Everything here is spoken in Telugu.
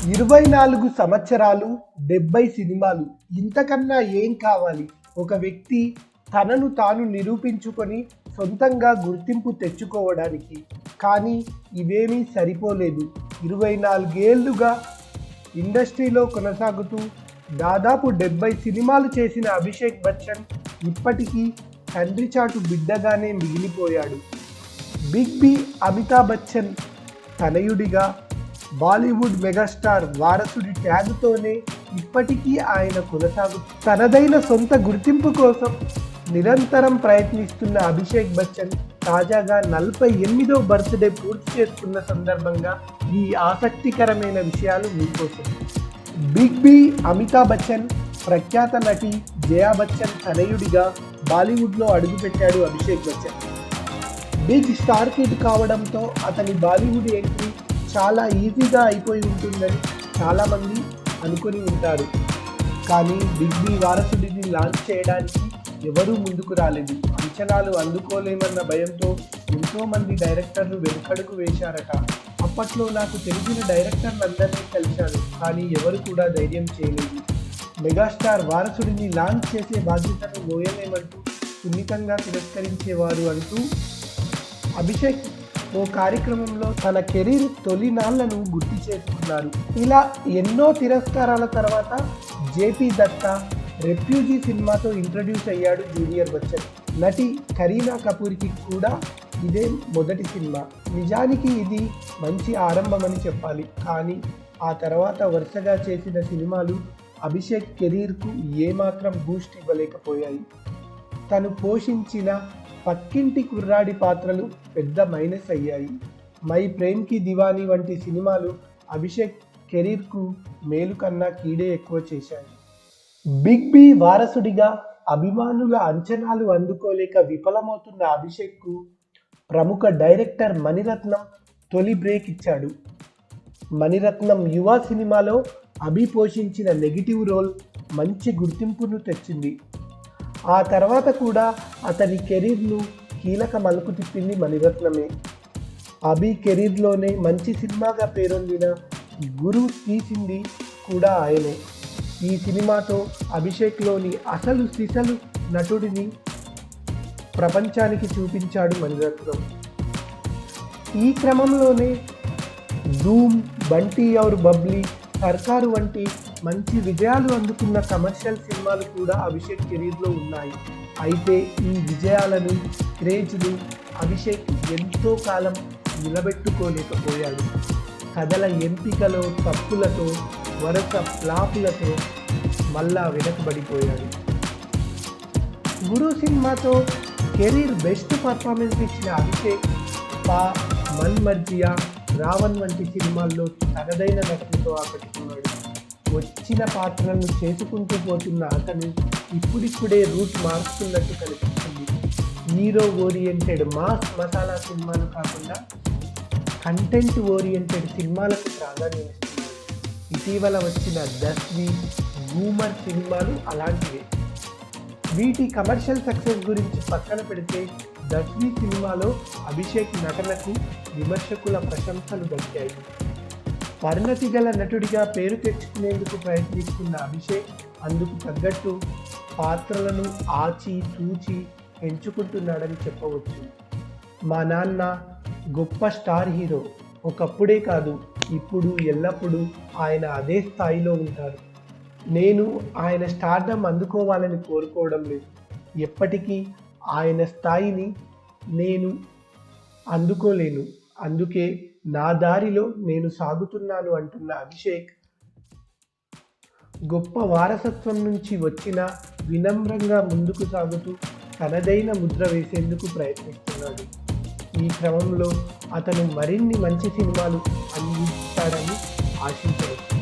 24 సంవత్సరాలు, 70 సినిమాలు, ఇంతకన్నా ఏం కావాలి? ఒక వ్యక్తి తనను తాను నిరూపించుకొని సొంతంగా గుర్తింపు తెచ్చుకోవడానికి. కానీ ఇవేమీ సరిపోలేదు. 24 ఏళ్లుగా ఇండస్ట్రీలో కొనసాగుతూ దాదాపు 70 సినిమాలు చేసిన అభిషేక్ బచ్చన్ ఇప్పటికీ తండ్రి చాటు బిడ్డగానే మిగిలిపోయాడు. బిగ్ బి అమితాబ్ బచ్చన్ తనయుడిగా బాలీవుడ్ మెగాస్టార్ వారసుడి ట్యాగుతోనే ఇప్పటికీ ఆయన తనదైన సొంత గుర్తింపు కోసం నిరంతరం ప్రయత్నిస్తున్న అభిషేక్ బచ్చన్ తాజాగా 48వ బర్త్డే పూర్తి చేసుకున్న సందర్భంగా ఈ ఆసక్తికరమైన విషయాలు మీకోసం. బిగ్ బి అమితాబ్ బచ్చన్ ప్రఖ్యాత నటి జయా బచ్చన్ తనయుడిగా బాలీవుడ్లో అడుగుపెట్టాడు Abhishek Bachchan. Big star kid కావడంతో అతని బాలీవుడ్ ఎంట్రీ చాలా ఈజీగా అయిపోయి ఉంటుందని చాలామంది అనుకొని ఉంటారు. కానీ బిగ్ బి వారసుడిని లాంచ్ చేయడానికి ఎవరూ ముందుకు రాలేదు. అంచనాలు అందుకోలేమన్న భయంతో ఎంతోమంది డైరెక్టర్లు వెనుకడుగు వేశారట. అప్పట్లో నాకు తెలిసిన డైరెక్టర్లందరినీ కలిశాను, కానీ ఎవరు కూడా ధైర్యం చేయలేదు. మెగాస్టార్ వారసుడిని లాంచ్ చేసే బాధ్యతను మోయలేమంటూ సున్నితంగా తిరస్కరించేవారు అంటూ అభిషేక్ ఓ కార్యక్రమంలో తన కెరీర్ తొలినాళ్లను గుర్తు చేసుకున్నారు. ఇలా ఎన్నో తిరస్కారాల తర్వాత జేపీ దత్తా రెఫ్యూజీ సినిమాతో ఇంట్రడ్యూస్ అయ్యాడు జూనియర్ బచ్చన్. నటి కరీనా కపూర్కి కూడా ఇదే మొదటి సినిమా. నిజానికి ఇది మంచి ఆరంభమని చెప్పాలి. కానీ ఆ తర్వాత వరుసగా చేసిన సినిమాలు అభిషేక్ కెరీర్కు ఏమాత్రం బూస్ట్ ఇవ్వలేకపోయాయి. తను పోషించిన పక్కింటి కుర్రాడి పాత్రలు పెద్ద మైనస్ అయ్యాయి. మై ప్రేమ్కి దివానీ వంటి సినిమాలు అభిషేక్ కెరీర్కు మేలు కన్నా కీడే ఎక్కువ చేశాయి. బిగ్ బి వారసుడిగా అభిమానుల అంచనాలు అందుకోలేక విఫలమవుతున్న అభిషేక్కు ప్రముఖ డైరెక్టర్ మణిరత్నం తొలి బ్రేక్ ఇచ్చాడు. మణిరత్నం యువ సినిమాలో అభి పోషించిన నెగిటివ్ రోల్ మంచి గుర్తింపును తెచ్చింది. ఆ తర్వాత కూడా అతని కెరీర్ను కీలక మలుపు తిప్పింది మణిరత్నమే. అభి కెరీర్లోనే మంచి సినిమాగా పేరొందిన గురు తీసింది కూడా ఆయనే. ఈ సినిమాతో అభిషేక్లోని అసలు సిసలు నటుడిని ప్రపంచానికి చూపించాడు మణిరత్నం. ఈ క్రమంలోనే ధూమ్, బంటీ ఔర్ బబ్లీ, సర్కారు వంటి మంచి విజయాలు అందుకున్న కమర్షియల్ సినిమాలు కూడా అభిషేక్ కెరీర్లో ఉన్నాయి. అయితే ఈ విజయాలను, క్రేజ్ను అభిషేక్ ఎంతో కాలం నిలబెట్టుకోలేకపోయాడు. కథల ఎంపికలో తప్పులతో, వరుస ఫ్లాపులతో మళ్ళా వెనకబడిపోయాడు. గురు సినిమాతో కెరీర్ బెస్ట్ పర్ఫార్మెన్స్ ఇచ్చిన అభిషేక్ పా, మన్ మర్జియా, రావణ్ వంటి సినిమాల్లో తనదైన నటనతో ఆకట్టుకున్నాడు. వచ్చిన పాత్రలను చేసుకుంటూ పోతున్న అతను ఇప్పుడిప్పుడే రూట్ మారుస్తున్నట్టు కనిపిస్తుంది. హీరో ఓరియంటెడ్ మాస్ మసాలా సినిమాలు కాకుండా కంటెంట్ ఓరియంటెడ్ సినిమాలకు ప్రాధాన్యం ఇస్తున్నాడు. ఇటీవల వచ్చిన దస్వి, గూమర్ సినిమాలు అలాంటివే. వీటి కమర్షియల్ సక్సెస్ గురించి పక్కన పెడితే దస్వి సినిమాలో అభిషేక్ నటనకు విమర్శకుల ప్రశంసలు దక్కాయి. పరిణతి గల నటుడిగా పేరు తెచ్చుకునేందుకు ప్రయత్నిస్తున్న అభిషేక్ అందుకు తగ్గట్టు పాత్రలను ఆచి తూచి ఎంచుకుంటున్నాడని చెప్పవచ్చు. మా నాన్న గొప్ప స్టార్ హీరో. ఒకప్పుడే కాదు, ఇప్పుడు ఎల్లప్పుడూ ఆయన అదే స్థాయిలో ఉంటారు. నేను ఆయన స్టార్డమ్ అందుకోవాలని కోరుకోవడం లేదు. ఎప్పటికీ ఆయన స్థాయిని నేను అందుకోలేను. అందుకే నా దారిలో నేను సాగుతున్నాను అంటున్న అభిషేక్ గొప్ప వారసత్వం నుంచి వచ్చిన వినమ్రంగా ముందుకు సాగుతూ తనదైన ముద్ర వేసేందుకు ప్రయత్నిస్తున్నాడు. ఈ క్రమంలో అతను మరిన్ని మంచి సినిమాలు అందిస్తాడని ఆశించవచ్చు.